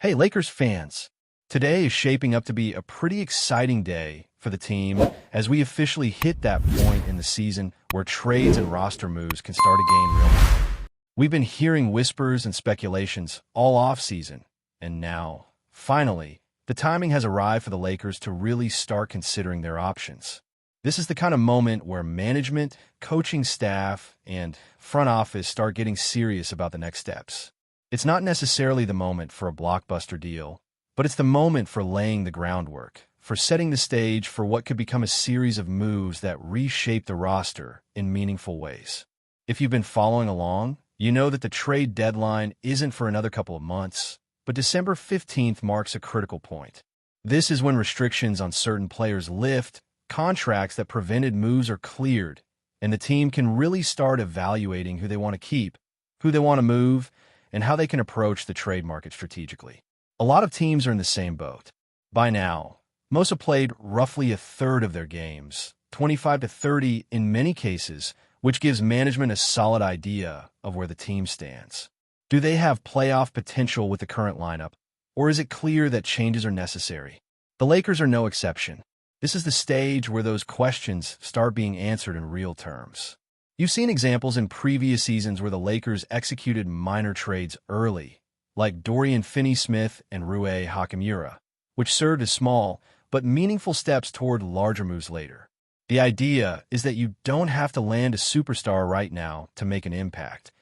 Hey, Lakers fans! Today is shaping up to be a pretty exciting day for the team as we officially hit that point in the season where trades and roster moves can start to gain real momentum. We've been hearing whispers and speculations all off-season, and now, finally, the timing has arrived for the Lakers to really start considering their options. This is the kind of moment where management, coaching staff, and front office start getting serious about the next steps. It's not necessarily the moment for a blockbuster deal, but it's the moment for laying the groundwork, for setting the stage for what could become a series of moves that reshape the roster in meaningful ways. If you've been following along, you know that the trade deadline isn't for another couple of months, but December 15th marks a critical point. This is when restrictions on certain players lift, contracts that prevented moves are cleared, and the team can really start evaluating who they want to keep, who they want to move, and how they can approach the trade market strategically. A lot of teams are in the same boat. By now, most have played roughly a third of their games, 25 to 30 in many cases, which gives management a solid idea of where the team stands. Do they have playoff potential with the current lineup, or is it clear that changes are necessary? The Lakers are no exception. This is the stage where those questions start being answered in real terms. You've seen examples in previous seasons where the Lakers executed minor trades early, like Dorian Finney-Smith and Rui Hachimura, which served as small but meaningful steps toward larger moves later. The idea is that you don't have to land a superstar right now to make an impact.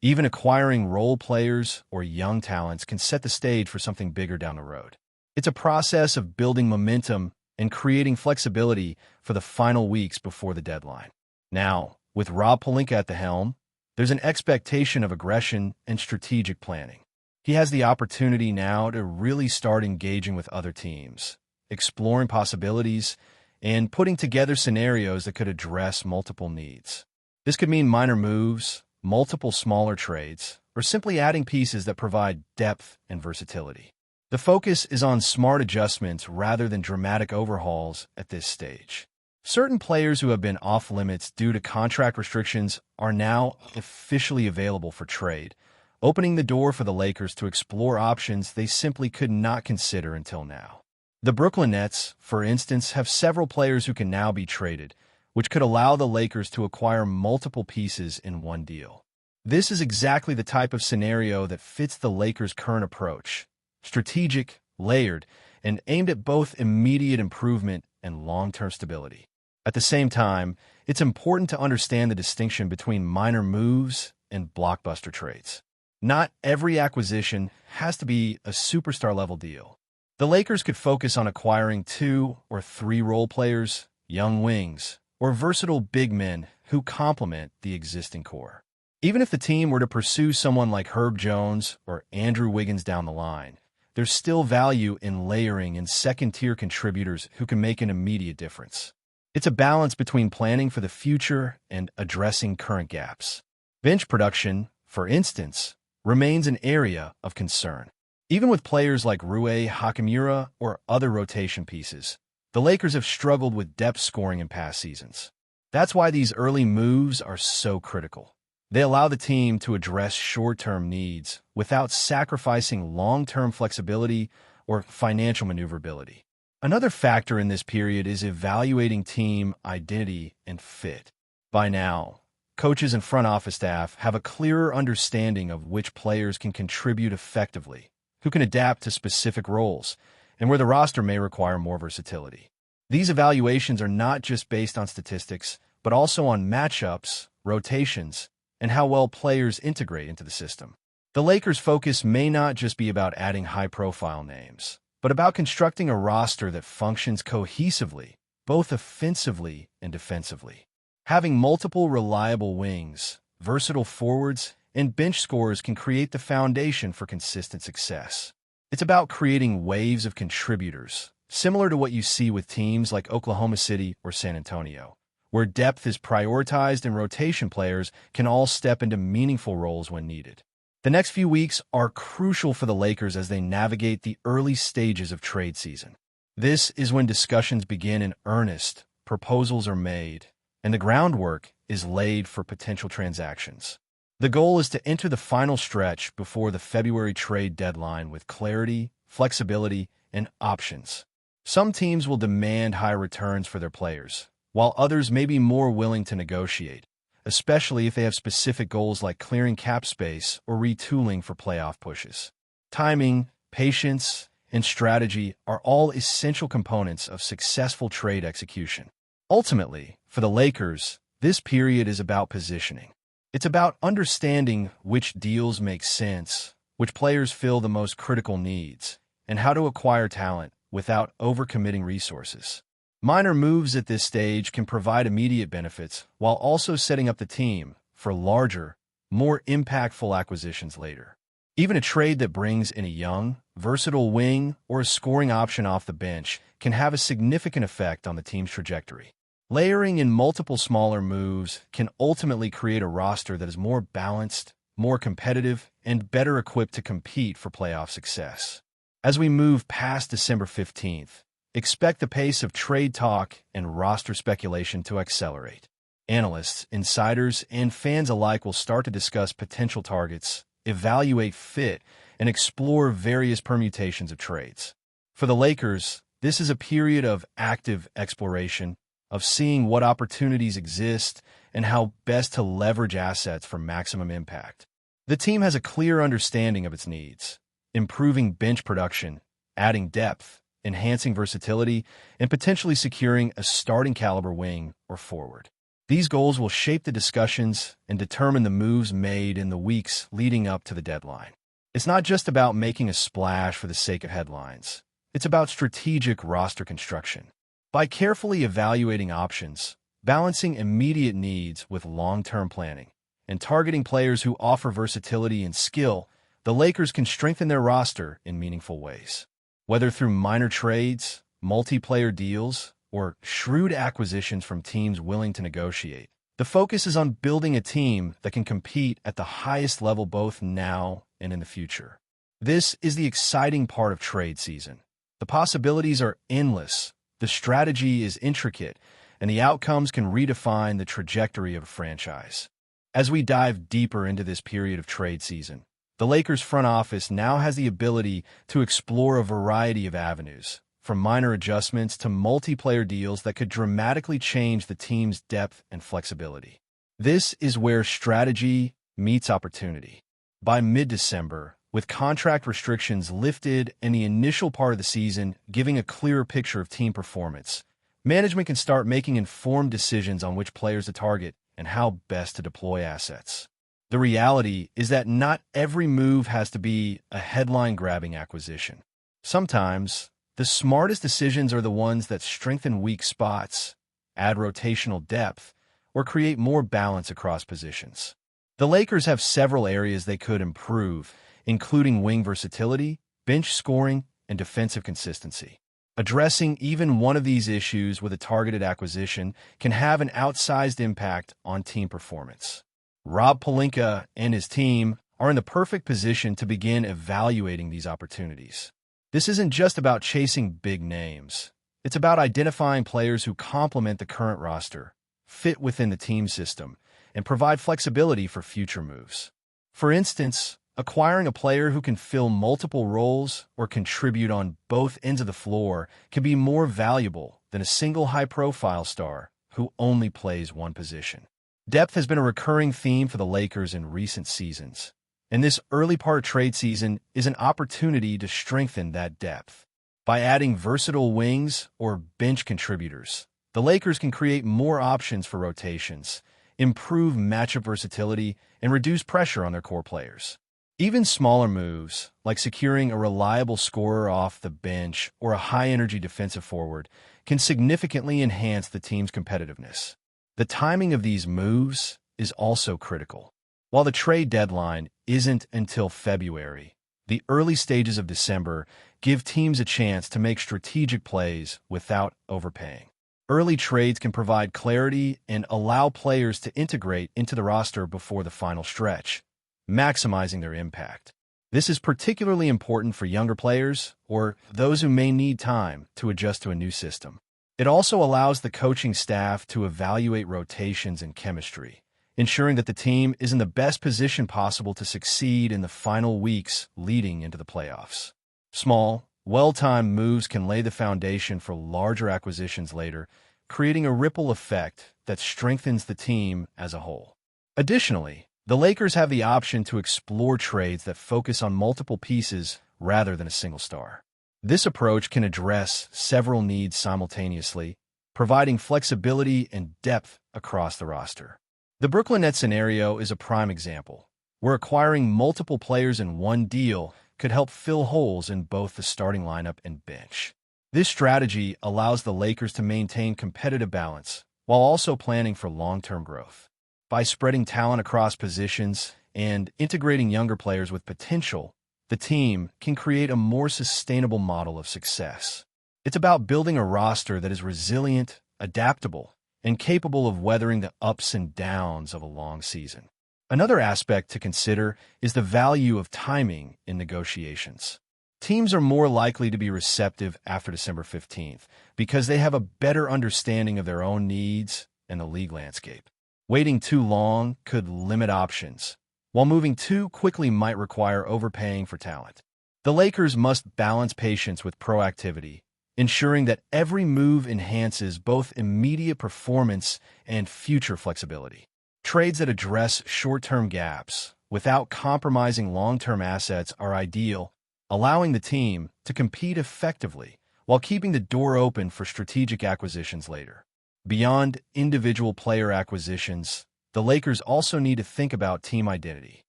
Even acquiring role players or young talents can set the stage for something bigger down the road. It's a process of building momentum and creating flexibility for the final weeks before the deadline. Now, with Rob Pelinka at the helm, there's an expectation of aggression and strategic planning. He has the opportunity now to really start engaging with other teams, exploring possibilities, and putting together scenarios that could address multiple needs. This could mean minor moves, multiple smaller trades, or simply adding pieces that provide depth and versatility. The focus is on smart adjustments rather than dramatic overhauls at this stage. Certain players who have been off-limits due to contract restrictions are now officially available for trade, opening the door for the Lakers to explore options they simply could not consider until now. The Brooklyn Nets, for instance, have several players who can now be traded, which could allow the Lakers to acquire multiple pieces in one deal. This is exactly the type of scenario that fits the Lakers' current approach: strategic, layered, and aimed at both immediate improvement and long-term stability. At the same time, it's important to understand the distinction between minor moves and blockbuster trades. Not every acquisition has to be a superstar-level deal. The Lakers could focus on acquiring 2 or 3 role players, young wings, or versatile big men who complement the existing core. Even if the team were to pursue someone like Herb Jones or Andrew Wiggins down the line, there's still value in layering in second-tier contributors who can make an immediate difference. It's a balance between planning for the future and addressing current gaps. Bench production, for instance, remains an area of concern. Even with players like Rui Hachimura or other rotation pieces, the Lakers have struggled with depth scoring in past seasons. That's why these early moves are so critical. They allow the team to address short-term needs without sacrificing long-term flexibility or financial maneuverability. Another factor in this period is evaluating team identity and fit. By now, coaches and front office staff have a clearer understanding of which players can contribute effectively, who can adapt to specific roles, and where the roster may require more versatility. These evaluations are not just based on statistics, but also on matchups, rotations, and how well players integrate into the system. The Lakers' focus may not just be about adding high-profile names, but about constructing a roster that functions cohesively, both offensively and defensively. Having multiple reliable wings, versatile forwards, and bench scorers can create the foundation for consistent success. It's about creating waves of contributors, similar to what you see with teams like Oklahoma City or San Antonio, where depth is prioritized and rotation players can all step into meaningful roles when needed. The next few weeks are crucial for the Lakers as they navigate the early stages of trade season. This is when discussions begin in earnest, proposals are made, and the groundwork is laid for potential transactions. The goal is to enter the final stretch before the February trade deadline with clarity, flexibility, and options. Some teams will demand high returns for their players, while others may be more willing to negotiate, especially if they have specific goals like clearing cap space or retooling for playoff pushes. Timing, patience, and strategy are all essential components of successful trade execution. Ultimately, for the Lakers, this period is about positioning. It's about understanding which deals make sense, which players fill the most critical needs, and how to acquire talent without overcommitting resources. Minor moves at this stage can provide immediate benefits while also setting up the team for larger, more impactful acquisitions later. Even a trade that brings in a young, versatile wing or a scoring option off the bench can have a significant effect on the team's trajectory. Layering in multiple smaller moves can ultimately create a roster that is more balanced, more competitive, and better equipped to compete for playoff success. As we move past December 15th, expect the pace of trade talk and roster speculation to accelerate. Analysts, insiders, and fans alike will start to discuss potential targets, evaluate fit, and explore various permutations of trades. For the Lakers, this is a period of active exploration, of seeing what opportunities exist and how best to leverage assets for maximum impact. The team has a clear understanding of its needs, improving bench production, adding depth, enhancing versatility, and potentially securing a starting caliber wing or forward. These goals will shape the discussions and determine the moves made in the weeks leading up to the deadline. It's not just about making a splash for the sake of headlines. It's about strategic roster construction. By carefully evaluating options, balancing immediate needs with long-term planning, and targeting players who offer versatility and skill, the Lakers can strengthen their roster in meaningful ways. Whether through minor trades, multiplayer deals, or shrewd acquisitions from teams willing to negotiate, the focus is on building a team that can compete at the highest level both now and in the future. This is the exciting part of trade season. The possibilities are endless, the strategy is intricate, and the outcomes can redefine the trajectory of a franchise. As we dive deeper into this period of trade season, the Lakers front office now has the ability to explore a variety of avenues, from minor adjustments to multiplayer deals that could dramatically change the team's depth and flexibility. This is where strategy meets opportunity. By mid-December, with contract restrictions lifted and the initial part of the season giving a clearer picture of team performance, management can start making informed decisions on which players to target and how best to deploy assets. The reality is that not every move has to be a headline-grabbing acquisition. Sometimes, the smartest decisions are the ones that strengthen weak spots, add rotational depth, or create more balance across positions. The Lakers have several areas they could improve, including wing versatility, bench scoring, and defensive consistency. Addressing even one of these issues with a targeted acquisition can have an outsized impact on team performance. Rob Pelinka and his team are in the perfect position to begin evaluating these opportunities. This isn't just about chasing big names. It's about identifying players who complement the current roster, fit within the team system, and provide flexibility for future moves. For instance, acquiring a player who can fill multiple roles or contribute on both ends of the floor can be more valuable than a single high-profile star who only plays one position. Depth has been a recurring theme for the Lakers in recent seasons, and this early part of trade season is an opportunity to strengthen that depth. By adding versatile wings or bench contributors, the Lakers can create more options for rotations, improve matchup versatility, and reduce pressure on their core players. Even smaller moves, like securing a reliable scorer off the bench or a high-energy defensive forward, can significantly enhance the team's competitiveness. The timing of these moves is also critical. While the trade deadline isn't until February, the early stages of December give teams a chance to make strategic plays without overpaying. Early trades can provide clarity and allow players to integrate into the roster before the final stretch, maximizing their impact. This is particularly important for younger players or those who may need time to adjust to a new system. It also allows the coaching staff to evaluate rotations and chemistry, ensuring that the team is in the best position possible to succeed in the final weeks leading into the playoffs. Small, well-timed moves can lay the foundation for larger acquisitions later, creating a ripple effect that strengthens the team as a whole. Additionally, the Lakers have the option to explore trades that focus on multiple pieces rather than a single star. This approach can address several needs simultaneously, providing flexibility and depth across the roster. The Brooklyn Nets scenario is a prime example, where acquiring multiple players in one deal could help fill holes in both the starting lineup and bench. This strategy allows the Lakers to maintain competitive balance while also planning for long-term growth. By spreading talent across positions and integrating younger players with potential, the team can create a more sustainable model of success. It's about building a roster that is resilient, adaptable, and capable of weathering the ups and downs of a long season. Another aspect to consider is the value of timing in negotiations. Teams are more likely to be receptive after December 15th because they have a better understanding of their own needs and the league landscape. Waiting too long could limit options, while moving too quickly might require overpaying for talent. The Lakers must balance patience with proactivity, ensuring that every move enhances both immediate performance and future flexibility. Trades that address short-term gaps without compromising long-term assets are ideal, allowing the team to compete effectively while keeping the door open for strategic acquisitions later. Beyond individual player acquisitions, the Lakers also need to think about team identity.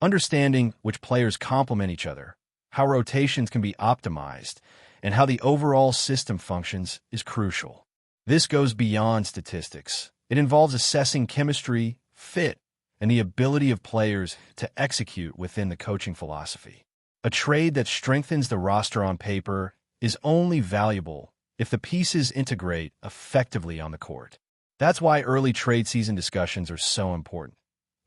Understanding which players complement each other, how rotations can be optimized, and how the overall system functions is crucial. This goes beyond statistics. It involves assessing chemistry, fit, and the ability of players to execute within the coaching philosophy. A trade that strengthens the roster on paper is only valuable if the pieces integrate effectively on the court. That's why early trade season discussions are so important.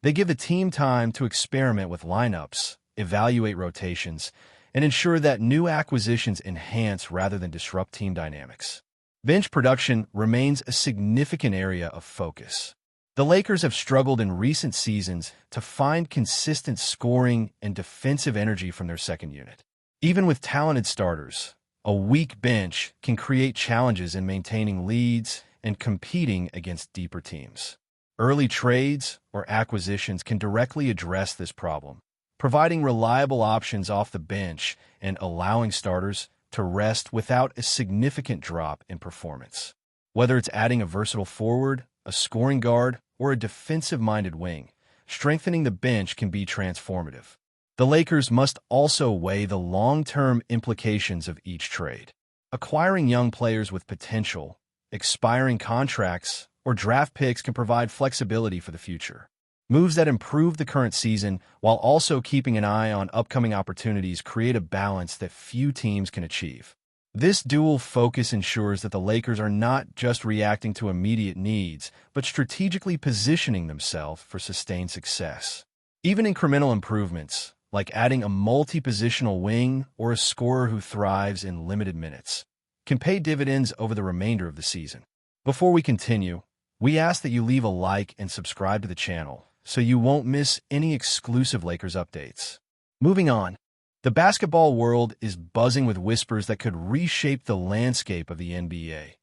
They give the team time to experiment with lineups, evaluate rotations, and ensure that new acquisitions enhance rather than disrupt team dynamics. Bench production remains a significant area of focus. The Lakers have struggled in recent seasons to find consistent scoring and defensive energy from their second unit. Even with talented starters, a weak bench can create challenges in maintaining leads and competing against deeper teams. Early trades or acquisitions can directly address this problem, providing reliable options off the bench and allowing starters to rest without a significant drop in performance. Whether it's adding a versatile forward, a scoring guard, or a defensive-minded wing, strengthening the bench can be transformative. The Lakers must also weigh the long-term implications of each trade. Acquiring young players with potential, expiring contracts, or draft picks can provide flexibility for the future. Moves that improve the current season while also keeping an eye on upcoming opportunities create a balance that few teams can achieve. This dual focus ensures that the Lakers are not just reacting to immediate needs, but strategically positioning themselves for sustained success. Even incremental improvements, like adding a multi-positional wing or a scorer who thrives in limited minutes, can pay dividends over the remainder of the season. Before we continue, we ask that you leave a like and subscribe to the channel so you won't miss any exclusive Lakers updates. Moving on. The basketball world is buzzing with whispers that could reshape the landscape of the NBA.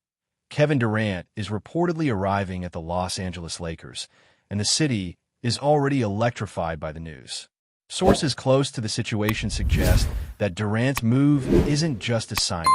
Kevin Durant is reportedly arriving at the Los Angeles Lakers, and the city is already electrified by the news. Sources close to the situation suggest that Durant's move isn't just a signing.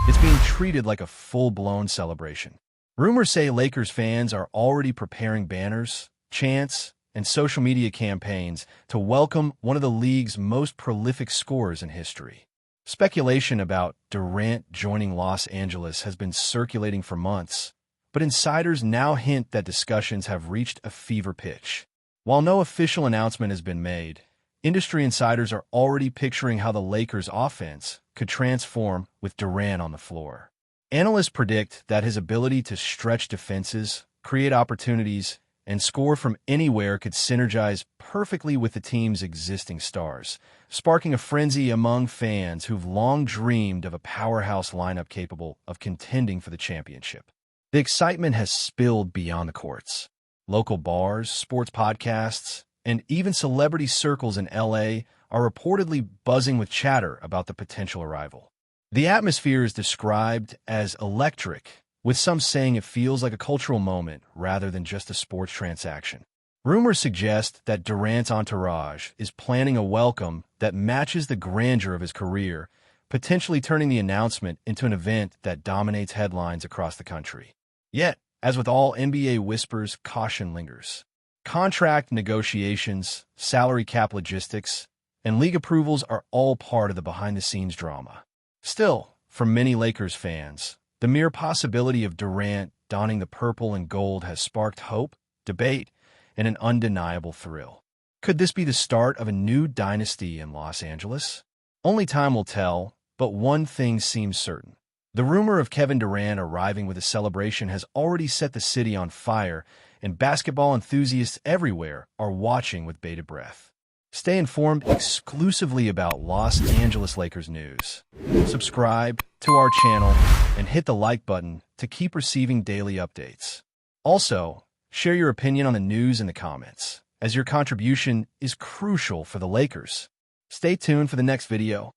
It's being treated like a full-blown celebration. Rumors say Lakers fans are already preparing banners, chants, and social media campaigns to welcome one of the league's most prolific scorers in history. Speculation about Durant joining Los Angeles has been circulating for months, but insiders now hint that discussions have reached a fever pitch. While no official announcement has been made, industry insiders are already picturing how the Lakers' offense could transform with Durant on the floor. Analysts predict that his ability to stretch defenses, create opportunities, and score from anywhere could synergize perfectly with the team's existing stars, sparking a frenzy among fans who've long dreamed of a powerhouse lineup capable of contending for the championship. The excitement has spilled beyond the courts. Local bars, sports podcasts, and even celebrity circles in LA are reportedly buzzing with chatter about the potential arrival. The atmosphere is described as electric, with some saying it feels like a cultural moment rather than just a sports transaction. Rumors suggest that Durant's entourage is planning a welcome that matches the grandeur of his career, potentially turning the announcement into an event that dominates headlines across the country. Yet, as with all NBA whispers, caution lingers. Contract negotiations, salary cap logistics, and league approvals are all part of the behind-the-scenes drama. Still, for many Lakers fans, the mere possibility of Durant donning the purple and gold has sparked hope, debate, and an undeniable thrill. Could this be the start of a new dynasty in Los Angeles? Only time will tell, but one thing seems certain. The rumor of Kevin Durant arriving with a celebration has already set the city on fire, and basketball enthusiasts everywhere are watching with bated breath. Stay informed exclusively about Los Angeles Lakers news. Subscribe to our channel and hit the like button to keep receiving daily updates. Also, share your opinion on the news in the comments, as your contribution is crucial for the Lakers. Stay tuned for the next video.